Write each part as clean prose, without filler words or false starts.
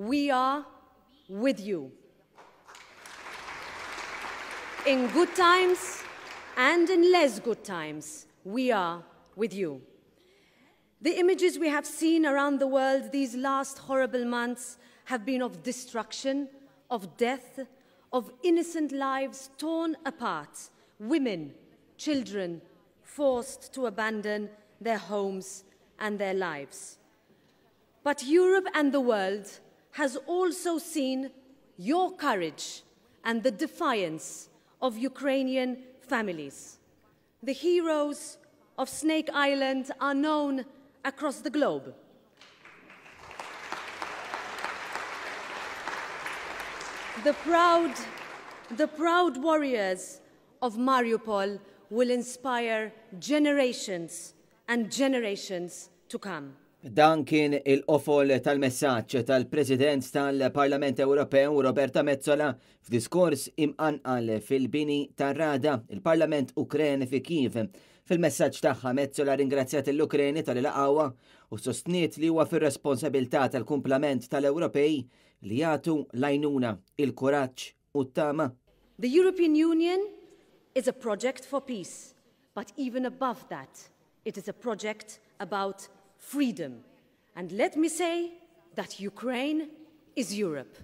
we are with you. In good times and in less good times, we are with you. The images we have seen around the world these last horrible months have been of destruction, of death, of innocent lives torn apart, women, children forced to abandon their homes and their lives. But Europe and the world has also seen your courage and the defiance of Ukrainian families. The heroes of Snake Island are known across the globe. The proud warriors of Mariupol will inspire generations and generations to come. Dan kien il-qofol tal-messaġġ tal-President tal-Parlament Ewropew Roberta Metsola f'diskors imqanqal fil-bini tar-Rada il-Parlament Ukren fi Kiev. Fil-messaġġ tagħha Metsola ringrazzjat l-Ukreni tal-ilqgħa u sostniet li huwa fir-responsabilità tal-kumplament tal-Ewropej li jagħtu l-għajnuna, il-kuraġġ u t-tama. The European Union is a project for peace, but even above that, it is a project about freedom. And let me say that Ukraine is Europe.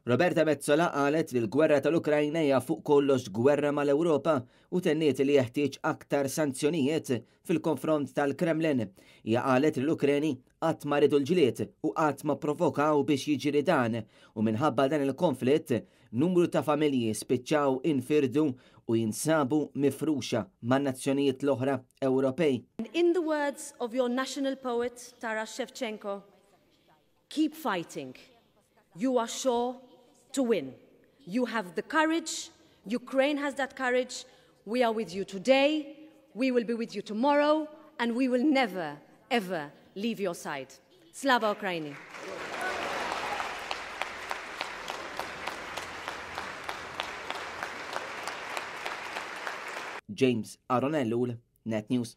Roberta Metsola qalet li l-gwerra tal-Ukrajna hija fuq kollox gwerra mal-Ewropa u tenniet li jeħtieġ aktar sanzjonijiet fil-konfront tal-Kremlin. Hija qalet li l-Ukreni qatt ma ridu l-ġlied u qatt ma provokaw biex jiġri dan u minħabba dan il-konflitt numru ta' familji spiċċaw infirdu u jinsabu mifruxa man-nazzjonijiet l-oħra Ewropej. In the words of your national poet Taras Shevchenko, keep fighting. You are sure to win. You have the courage. Ukraine has that courage. We are with you today. We will be with you tomorrow. And we will never, ever leave your side. Slava Ukraini. James Aronellu, Net News.